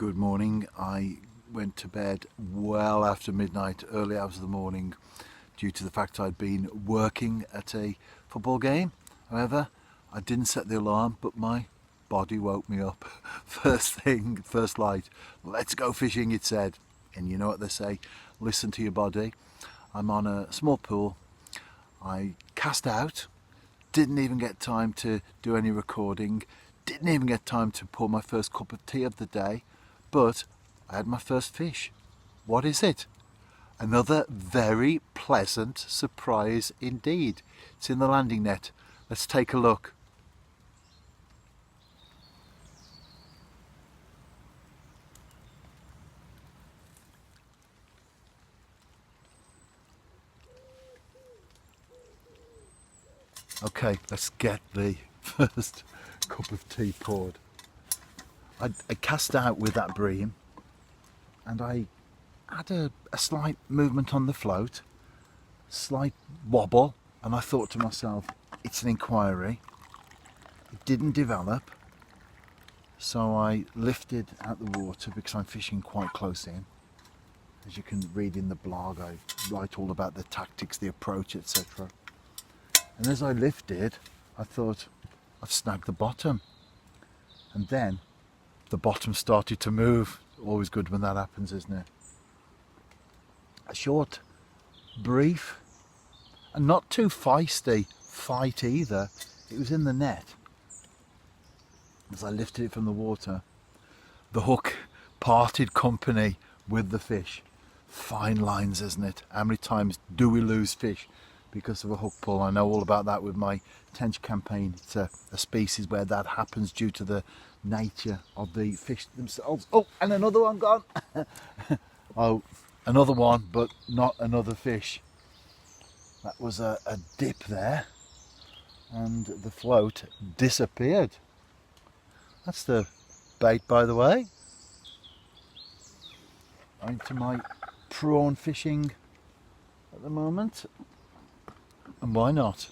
Good morning. I went to bed well after midnight, early hours of the morning, due to the fact I'd been working at a football game. However, I didn't set the alarm, but my body woke me up. First thing, first light, let's go fishing, it said. And you know what they say, listen to your body. I'm on a small pool. I cast out, didn't even get time to do any recording, didn't even get time to pour my first cup of tea of the day, but I had my first fish. What is it? Another very pleasant surprise indeed. It's in the landing net. Let's take a look. Okay, let's get the first cup of tea poured. I cast out with that bream and I had a slight movement on the float, slight wobble, and I thought to myself, it's an inquiry. It didn't develop, so I lifted out the water because I'm fishing quite close in. As you can read in the blog, I write all about the tactics, the approach, etc. And as I lifted, I thought, I've snagged the bottom. And then the bottom started to move. Always good when that happens, isn't it? A short, brief, and not too feisty fight either. It was in the net. As I lifted it from the water, the hook parted company with the fish. Fine lines, isn't it? How many times do we lose fish because of a hook pull? I know all about that with my tench campaign. It's a species where that happens due to the nature of the fish themselves. Oh, and another one gone. Oh, another one, but not another fish. That was a dip there, and the float disappeared. That's the bait, by the way. Into my prawn fishing at the moment. And why not?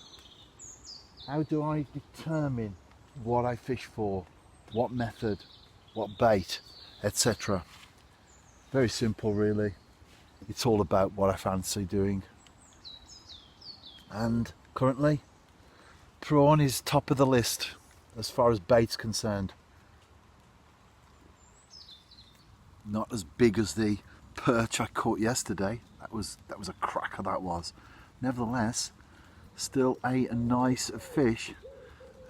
How do I determine what I fish for, what method, what bait, etc.? Very simple, really. It's all about what I fancy doing. And currently, prawn is top of the list as far as bait's concerned. Not as big as the perch I caught yesterday. That was a cracker, that was. Nevertheless, still a nice fish,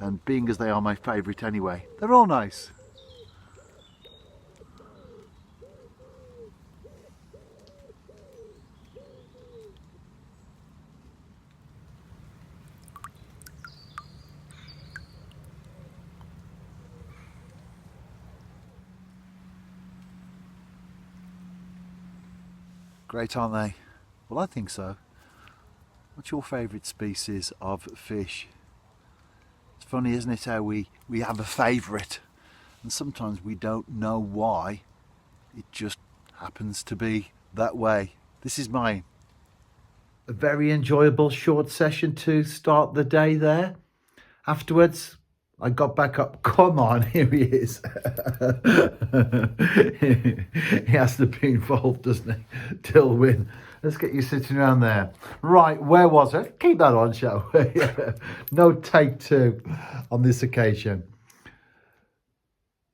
and being as they are my favourite anyway, they're all nice. Great, aren't they? Well, I think so. What's your favourite species of fish? It's funny, isn't it, how we have a favourite and sometimes we don't know why. It just happens to be that way. This is mine. A very enjoyable short session to start the day there. Afterwards, I got back up. Come on, here he is. He has to be involved, doesn't he? Dilwyn. Let's get you sitting around there. Right, where was I? Keep that on, shall we? No take two on this occasion.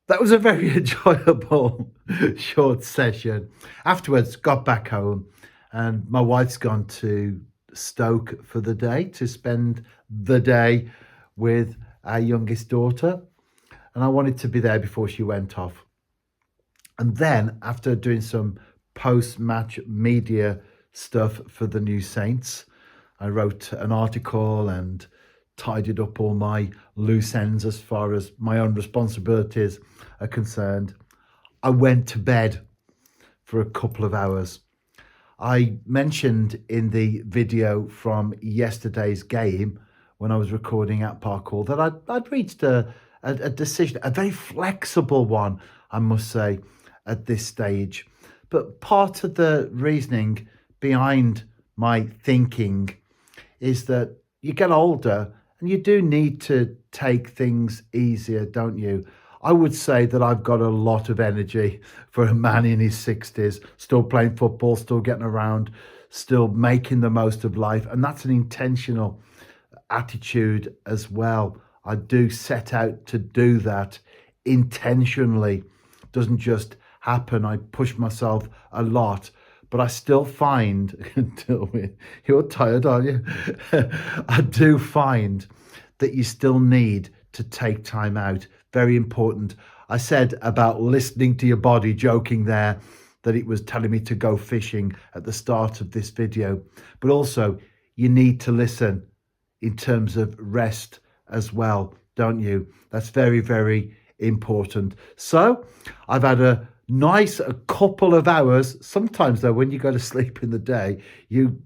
That was a very enjoyable short session. Afterwards, got back home and my wife's gone to Stoke for the day to spend the day with our youngest daughter. And I wanted to be there before she went off. And then after doing some post-match media stuff for the New Saints, I wrote an article and tidied up all my loose ends as far as my own responsibilities are concerned. I went to bed for a couple of hours. I mentioned in the video from yesterday's game when I was recording at Parkhall that I'd reached a decision, a very flexible one, I must say, at this stage. But part of the reasoning behind my thinking is that you get older and you do need to take things easier, don't you? I would say that I've got a lot of energy for a man in his 60s, still playing football, still getting around, still making the most of life. And that's an intentional attitude as well. I do set out to do that intentionally. It doesn't just happen. I push myself a lot, but I still find, you're tired, aren't you? I do find that you still need to take time out. Very important. I said about listening to your body, joking there, that it was telling me to go fishing at the start of this video, but also you need to listen in terms of rest as well, don't you? That's very, very important. So I've had a couple of hours. Sometimes though, when you go to sleep in the day, you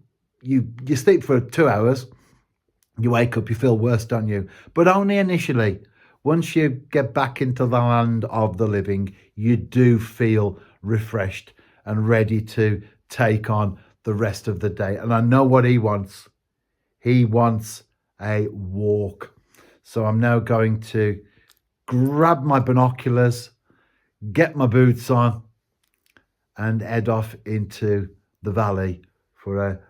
sleep for 2 hours, you wake up, you feel worse, don't you? But only initially. Once you get back into the land of the living, you do feel refreshed and ready to take on the rest of the day. And I know what he wants. He wants a walk. So I'm now going to grab my binoculars, get my boots on, and head off into the valley for a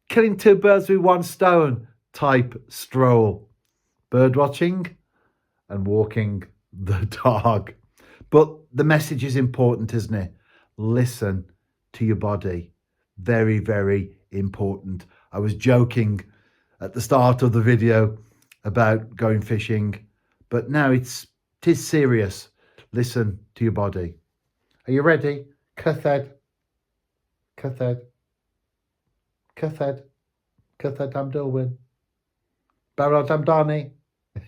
killing two birds with one stone type stroll. Bird watching and walking the dog. But the message is important, isn't it? Listen to your body. Very, very important. I was joking at the start of the video about going fishing, but now it is serious. Listen to your body. Are you ready? Cythed. Cythed. Cythed. Cythed am Dilwyn. Barod am Donny.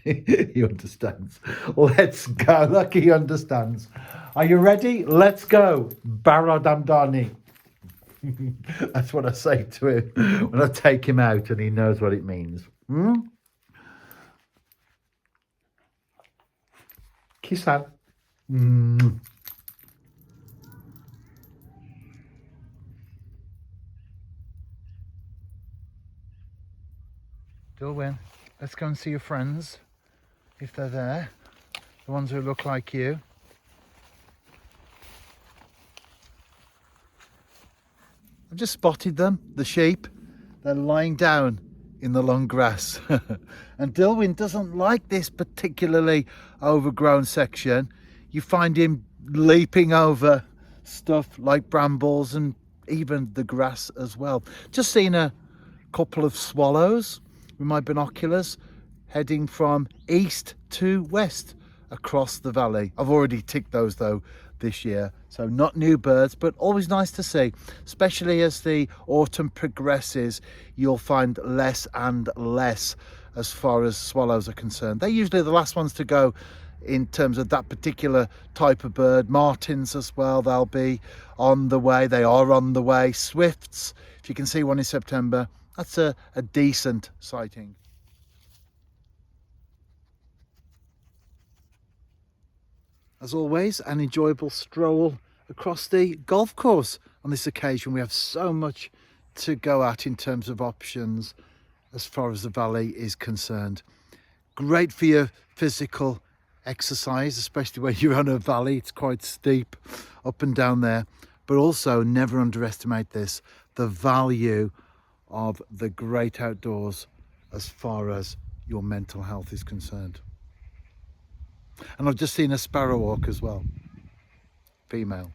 He understands. Let's go. Look, he understands. Are you ready? Let's go. Barod am Donny. That's what I say to him when I take him out and he knows what it means. Kisan. Dilwyn, let's go and see your friends, if they're there. The ones who look like you. I've just spotted them, the sheep. They're lying down in the long grass. And Dilwyn doesn't like this particularly overgrown section. You find him leaping over stuff like brambles and even the grass as well. Just seen a couple of swallows with my binoculars heading from east to west across the valley. I've already ticked those though this year, so not new birds, but always nice to see, especially as the autumn progresses. You'll find less and less as far as swallows are concerned. They're usually the last ones to go in terms of that particular type of bird. Martins as well, they'll be on the way. They are on the way. Swifts, if you can see one in September, that's a decent sighting. As always, an enjoyable stroll across the golf course. On this occasion, we have so much to go at in terms of options as far as the valley is concerned. Great for your physical exercise, especially when you're on a valley. It's quite steep up and down there. But also, never underestimate this, the value of the great outdoors as far as your mental health is concerned. And I've just seen a sparrowhawk as well, female.